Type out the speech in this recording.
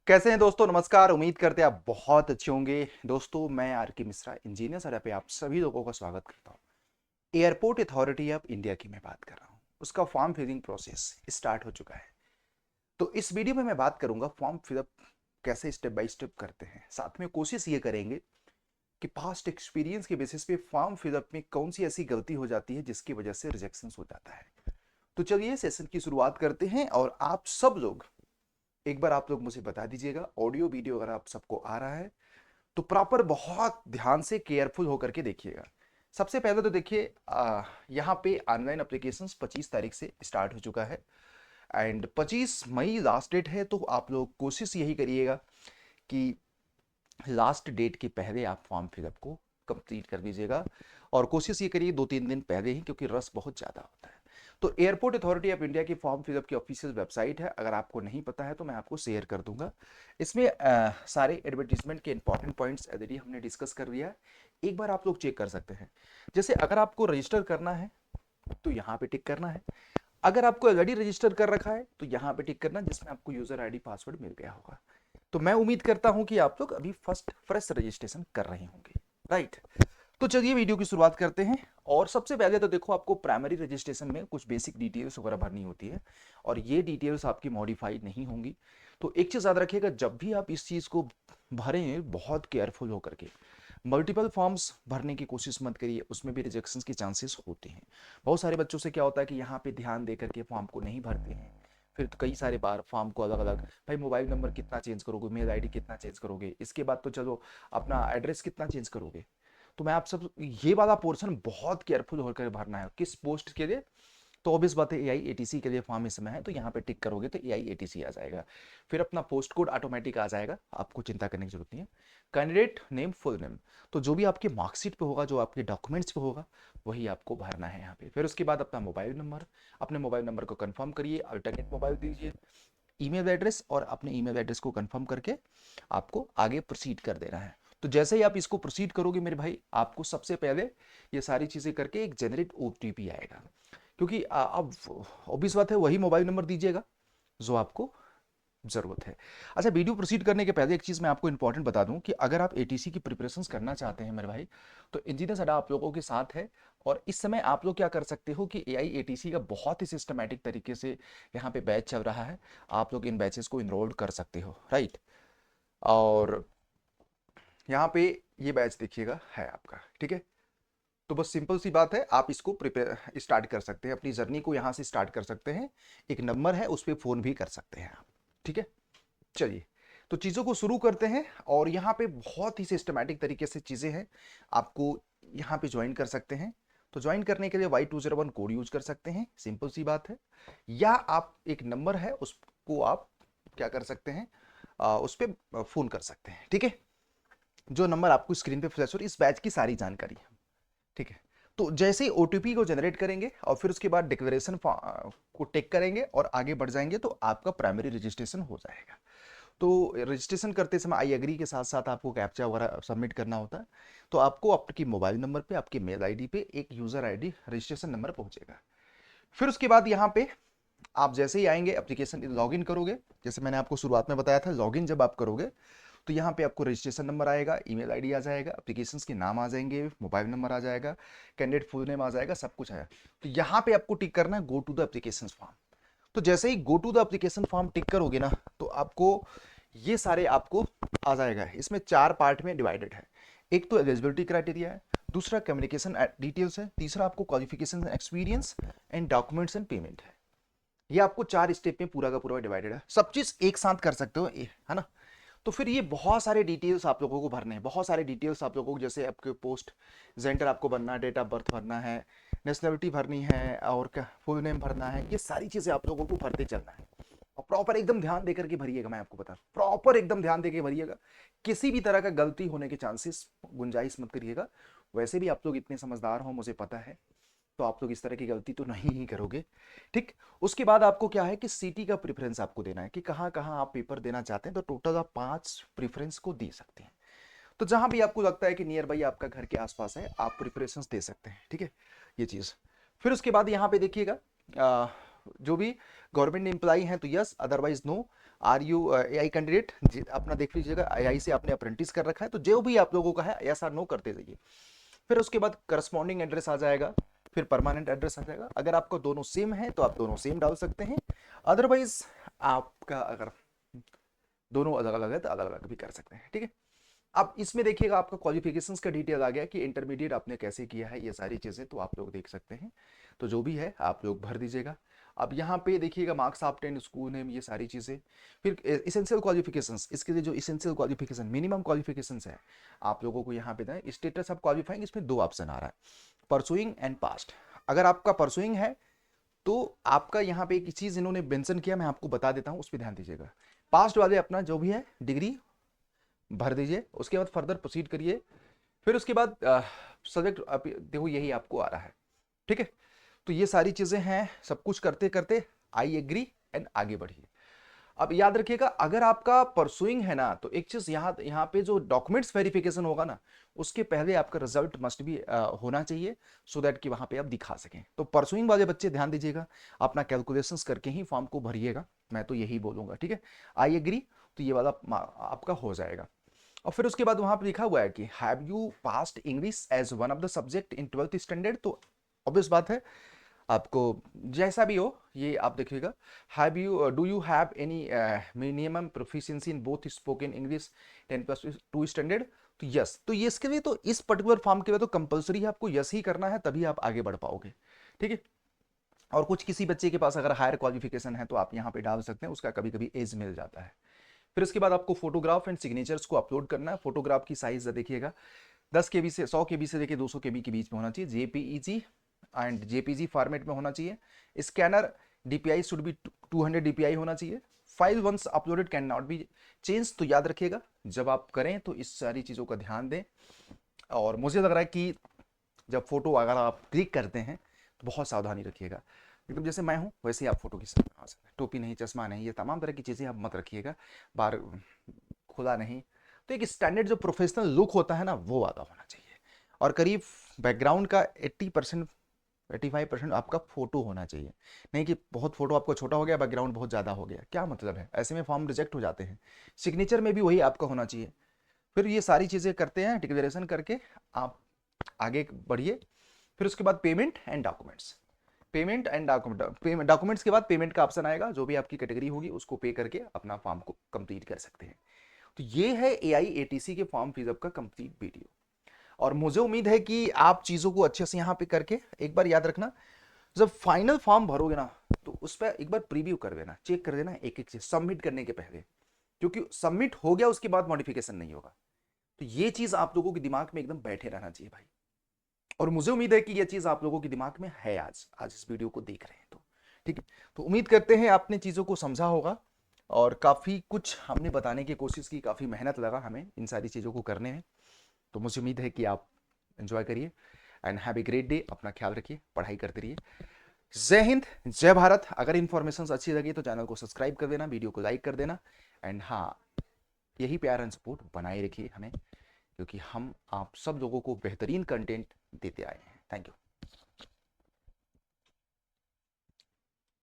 कैसे हैं दोस्तों? नमस्कार। उम्मीद करते हैं आप बहुत अच्छे होंगे। दोस्तों, मैं आर के मिश्रा इंजीनियर सर पे आप सभी लोगों का स्वागत करता हूं। एयरपोर्ट अथॉरिटी ऑफ इंडिया की मैं बात कर रहा हूं। उसका फॉर्म फिलिंग प्रोसेस स्टार्ट हो चुका है। तो इस वीडियो में मैं बात करूंगा फॉर्म फिलअप कैसे स्टेप बाय स्टेप करते हैं। साथ में कोशिश ये करेंगे कि पास्ट एक्सपीरियंस के बेसिस पे फॉर्म फिलअप में कौन सी ऐसी गलती हो जाती है जिसकी वजह से रिजेक्शन हो जाता है। तो चलिए सेशन की शुरुआत करते हैं। और आप सब लोग एक बार आप लोग मुझे बता दीजिएगा, ऑडियो वीडियो अगर आप सबको आ रहा है तो प्रॉपर बहुत ध्यान से केयरफुल होकर के देखिएगा। सबसे पहले तो देखिए, यहाँ पे ऑनलाइन एप्लीकेशंस 25 तारीख से स्टार्ट हो चुका है एंड 25 मई लास्ट डेट है। तो आप लोग कोशिश यही करिएगा कि लास्ट डेट के पहले आप फॉर्म फिलअप को कंप्लीट कर दीजिएगा। और कोशिश ये करिए 2-3 दिन पहले ही, क्योंकि रस बहुत ज़्यादा होता है। तो एयरपोर्ट अथॉरिटी ऑफ इंडिया की फॉर्म फिलअप की ऑफिशियल वेबसाइट है। अगर आपको नहीं पता है तो मैं आपको शेयर कर दूंगा। इसमें सारे एडवर्टीजमेंट के इंपॉर्टेंट पॉइंट्स ऑलरेडी हमने डिस्कस कर लिया है। एक बार आप लोग चेक कर सकते हैं। जैसे अगर आपको रजिस्टर करना है तो यहाँ पे टिक करना है। अगर आपको ऑलरेडी रजिस्टर कर रखा है तो यहाँ पे टिक करना, जिसमें आपको यूजर आईडी पासवर्ड मिल गया होगा। तो मैं उम्मीद करता हूं कि आप लोग अभी फर्स्ट फ्रेश रजिस्ट्रेशन कर रहे होंगे, राइट। तो चलिए वीडियो की शुरुआत करते हैं। और सबसे पहले तो देखो, आपको प्राइमरी रजिस्ट्रेशन में कुछ बेसिक डिटेल्स वगैरह भरनी होती है और ये डिटेल्स आपकी मॉडिफाइड नहीं होंगी। तो एक चीज़ याद रखिएगा, जब भी आप इस चीज़ को भरें बहुत केयरफुल होकर के। मल्टीपल फॉर्म्स भरने की कोशिश मत करिए, उसमें भी रिजेक्शन के चांसेस होते हैं। बहुत सारे बच्चों से क्या होता है कि यहाँ पे ध्यान दे करके फॉर्म को नहीं भरते हैं। फिर तो कई सारे बार फॉर्म को अलग अलग, भाई मोबाइल नंबर कितना चेंज करोगे, मेल आईडी कितना चेंज करोगे, इसके बाद तो चलो अपना एड्रेस कितना चेंज करोगे। तो मैं आप सब ये वाला पोर्शन बहुत केयरफुल होकर भरना है। किस पोस्ट के लिए? तो ऑब्वियस बात है, एआई एटीसी के लिए फॉर्म इस समय है, तो यहाँ पे टिक करोगे तो एआई एटीसी आ जाएगा। फिर अपना पोस्ट कोड ऑटोमेटिक आ जाएगा, आपको चिंता करने की जरूरत नहीं है। कैंडिडेट नेम, फुल नेम, तो जो भी आपके मार्कशीट पे होगा, जो आपके डॉक्यूमेंट्स पे होगा, वही आपको भरना है यहाँ पे। फिर उसके बाद अपना मोबाइल नंबर, अपने मोबाइल नंबर को कंफर्म करिए, अल्टरनेट मोबाइल दीजिए, ईमेल एड्रेस, और अपने ईमेल एड्रेस को कंफर्म करके आपको आगे प्रोसीड कर देना है। तो जैसे ही आप इसको प्रोसीड करोगे मेरे भाई, आपको सबसे पहले ये सारी चीज़ें करके एक जनरेट ओटीपी आएगा। क्योंकि अब ऑब्वियस बात है, वही मोबाइल नंबर दीजिएगा जो आपको ज़रूरत है। अच्छा, वीडियो प्रोसीड करने के पहले एक चीज़ मैं आपको इंपॉर्टेंट बता दूं कि अगर आप एटीसी की प्रिपरेशंस करना चाहते हैं मेरे भाई, तो इंजीनियर सडा आप लोगों के साथ है। और इस समय आप लोग क्या कर सकते हो कि एआई एटीसी का बहुत ही सिस्टमैटिक तरीके से यहाँ पे बैच चल रहा है। आप लोग इन बैचेस को इनरोल्ड कर सकते हो, राइट। और यहाँ पे ये बैच देखिएगा है आपका, ठीक है। तो बस सिंपल सी बात है, आप इसको प्रिपेयर स्टार्ट कर सकते हैं, अपनी जर्नी को यहाँ से स्टार्ट कर सकते हैं। एक नंबर है, उस पर फ़ोन भी कर सकते हैं आप, ठीक है। चलिए, तो चीज़ों को शुरू करते हैं। और यहाँ पे बहुत ही सिस्टमैटिक तरीके से चीज़ें हैं। आपको यहाँ पे ज्वाइन कर सकते हैं। तो ज्वाइन करने के लिए Y201 कोड यूज कर सकते हैं, सिंपल सी बात है। या आप एक नंबर है, उसको आप क्या कर सकते हैं, उस पर फ़ोन कर सकते हैं, ठीक है। जो नंबर आपको स्क्रीन पे फ्लैश हो रही है, इस बैच की सारी जानकारी है, ठीक है। तो जैसे ही ओटीपी को जनरेट करेंगे और फिर उसके बाद डिक्लेरेशन को टेक करेंगे और आगे बढ़ जाएंगे, तो आपका प्राइमरी रजिस्ट्रेशन हो जाएगा। तो रजिस्ट्रेशन करते समय आई एग्री के साथ साथ आपको कैप्चा वगैरह सबमिट करना होता है। तो आपको आपकी मोबाइल नंबर पे, आपके मेल आईडी पे एक यूज़र आईडी रजिस्ट्रेशन नंबर पहुंचेगा। फिर उसके बाद यहाँ पे आप जैसे ही आएंगे, एप्लीकेशन लॉगिन करोगे। जैसे मैंने आपको शुरुआत में बताया था, लॉगिन जब आप करोगे तो यहाँ पे आपको रजिस्ट्रेशन नंबर आएगा, ईमेल आईडी आ जाएगा, एप्लीकेशंस के नाम आ जाएंगे, मोबाइल नंबर आ जाएगा, कैंडिडेट फुल नेम आ जाएगा, सब कुछ आएगा। तो यहाँ पे आपको टिक करना है go to the application form. तो जैसे ही go to the application form tick करोगे ना, तो आपको ये सारे आपको आ जाएगा। इसमें 4 पार्ट में डिवाइडेड है। एक तो एलिजिबिलिटी क्राइटेरिया है, दूसरा कम्युनिकेशन डिटेल्स है, तीसरा आपको qualification experience and documents and payment है। ये आपको 4 स्टेप में पूरा का पूरा डिवाइडेड है। सब चीज एक साथ कर सकते हो, है ना। तो फिर ये बहुत सारे डिटेल्स आप लोगों को भरने हैं, बहुत सारे डिटेल्स आप लोगों को, जैसे आपके पोस्ट जेंडर आपको भरना है, डेट ऑफ बर्थ भरना है, नेशनलिटी भरनी है, और क्या फुल नेम भरना है। ये सारी चीज़ें आप लोगों को भरते चलना है। और प्रॉपर एकदम ध्यान देकर के भरिएगा, मैं आपको बता रहा हूँ, प्रॉपर एकदम ध्यान देकर भरिएगा। किसी भी तरह का गलती होने के चांसेस, गुंजाइश मत करिएगा। वैसे भी आप लोग इतने समझदार हो, मुझे पता है, तो आप लोग इस तरह की गलती तो नहीं ही करोगे, ठीक। उसके बाद आपको क्या है कि सिटी का प्रेफरेंस आपको देना है कि कहाँ कहाँ आप पेपर देना चाहते हैं। तो टोटल आप 5 प्रेफरेंस को दे सकते हैं। तो जहां भी आपको लगता है कि नियर बाई आपका घर के आसपास है, आप प्रिपरेशंस दे सकते हैं, ठीक है, ये चीज़। फिर उसके बाद यहाँ पे देखिएगा, जो भी गवर्नमेंट एम्प्लॉई हैं तो yes, otherwise no. Are you AI candidate, अपना देख लीजिएगा, एआई से आपने अप्रेंटिस कर रखा है तो जो भी आप लोगों का है यस आर नो करते जाइए। फिर उसके बाद करस्पॉन्डिंग एड्रेस आ जाएगा, फिर परमानेंट एड्रेस आ जाएगा। अगर आपको दोनों सेम है तो आप दोनों सेम डाल सकते हैं, अदरवाइज आपका अगर दोनों अलग अलग है तो अलग अलग भी कर सकते हैं, ठीक है। अब इसमें देखिएगा आपका क्वालिफिकेशंस का डिटेल आ गया कि इंटरमीडिएट आपने कैसे किया है, ये सारी चीज़ें तो आप लोग देख सकते हैं। तो जो भी है आप लोग भर दीजिएगा। अब यहाँ पे देखिएगा मार्क्स ऑफ 10, स्कूल नेम, ये सारी चीज़ें। फिर इसेंशियल क्वालिफिकेशंस, इसके लिए जो इसेंशियल क्वालिफिकेशन मिनिमम क्वालिफिकेशंस है आप लोगों को यहाँ पे दें। स्टेटस ऑफ क्वालिफाइंग, इसमें 2 ऑप्शन आ रहा है, परसुइंग एंड पास्ट। अगर आपका परसुइंग है तो आपका यहाँ पे एक चीज़ इन्होंने मेंशन किया, मैं आपको बता देता हूँ, उस पर ध्यान दीजिएगा। पास्ट वाले अपना जो भी है डिग्री भर दीजिए, उसके बाद फर्दर प्रोसीड करिए। फिर उसके बाद सब्जेक्ट देखो यही आपको आ रहा है, ठीक है। तो ये सारी चीजें हैं, सब कुछ करते करते आई एग्री एंड आगे बढ़िए। अब याद रखिएगा अगर आपका परसुइंग है ना तो एक चीज यहाँ पे जो डॉक्यूमेंट्स वेरिफिकेशन होगा ना उसके पहले आपका रिजल्ट मस्ट भी होना चाहिए, सो दैट कि वहां पे आप दिखा सकें। तो परसुइंग वाले बच्चे ध्यान दीजिएगा, अपना कैलकुलेशंस करके ही फॉर्म को भरिएगा, मैं तो यही बोलूंगा, ठीक है। आई एग्री, तो ये वाला आपका हो जाएगा। और फिर उसके बाद वहां पर लिखा हुआ है कि have you passed English as one of the subject in 12th standard, तो ऑब्वियस बात है आपको जैसा भी हो ये आप देखिएगा। Have you do you have any minimum proficiency in both spoken English 10+2 standard, तो यस। तो ये इसके लिए तो इस पर्टिकुलर फॉर्म के लिए तो कंपलसरी है, आपको यस ही करना है तभी आप आगे बढ़ पाओगे, ठीक है। और कुछ किसी बच्चे के पास अगर हायर क्वालिफिकेशन है तो आप यहाँ पे डाल सकते हैं, उसका कभी कभी एज मिल जाता है। फिर उसके बाद आपको फोटोग्राफ एंड सिग्नेचर्स को अपलोड करना है। फोटोग्राफ की साइज देखिएगा 10 KB से 100 KB से लेके 200 KB के बीच में होना चाहिए, जेपीईजी एंड जेपीजी फॉर्मेट में होना चाहिए। Scanner DPI should be 200 DPI होना चाहिए। File once uploaded can not be change, तो याद रखिएगा जब आप करें तो इस सारी चीज़ों का ध्यान दें। और मुझे लग रहा है कि जब फोटो अगर आप क्लिक करते हैं तो बहुत सावधानी रखिएगा, एकदम जैसे मैं हूँ वैसे ही आप फोटो के सामने आ सकते हैं। टोपी नहीं, चश्मा नहीं, ये तमाम तरह की चीज़ें आप मत रखिएगा, बाहर खुला नहीं। तो एक स्टैंडर्ड जो प्रोफेशनल लुक होता है ना वो वाला होना चाहिए। और करीब बैकग्राउंड का 80% 85% आपका फोटो होना चाहिए, नहीं कि बहुत फोटो आपको छोटा हो गया बैकग्राउंड बहुत ज़्यादा हो गया, क्या मतलब है, ऐसे में फॉर्म रिजेक्ट हो जाते हैं। सिग्नेचर में भी वही आपका होना चाहिए। फिर ये सारी चीज़ें करते हैं डिक्लेरेशन करके आप आगे बढ़िए। फिर उसके बाद payment and documents, payment and document, documents के बाद पेमेंट का ऑप्शन आएगा, जो भी आपकी कैटेगरी होगी उसको पे करके अपना फॉर्म को कंप्लीट कर सकते हैं। तो ये है AIATC के फॉर्म फिलअप का कंप्लीट वीडियो। और मुझे उम्मीद है कि आप चीज़ों को अच्छे से यहाँ पे करके एक बार याद रखना, जब फाइनल फॉर्म भरोगे ना तो उस पर एक बार प्रीव्यू कर देना, चेक कर देना एक एक चीज सबमिट करने के पहले, क्योंकि सबमिट हो गया उसके बाद मॉडिफिकेशन नहीं होगा। तो ये चीज आप लोगों के दिमाग में एकदम बैठे रहना चाहिए भाई। और मुझे उम्मीद है कि ये चीज आप लोगों के दिमाग में है आज आज इस वीडियो को देख रहे हैं तो, ठीक है। तो उम्मीद करते हैं आपने चीजों को समझा होगा, और काफी कुछ हमने बताने की कोशिश की, काफी मेहनत लगा हमें इन सारी चीजों को करने में। तो मुझे उम्मीद है कि आप एंजॉय करिए and have a great day. अपना ख्याल रखिए, पढ़ाई करते रहिए। जय हिंद, जय भारत। अगर इन्फॉर्मेशन अच्छी लगी तो चैनल को सब्सक्राइब कर देना, वीडियो को लाइक कर देना, एंड हाँ यही प्यार एंड सपोर्ट बनाए रखिए हमें, क्योंकि हम आप सब लोगों को बेहतरीन कंटेंट देते आए हैं। Thank you.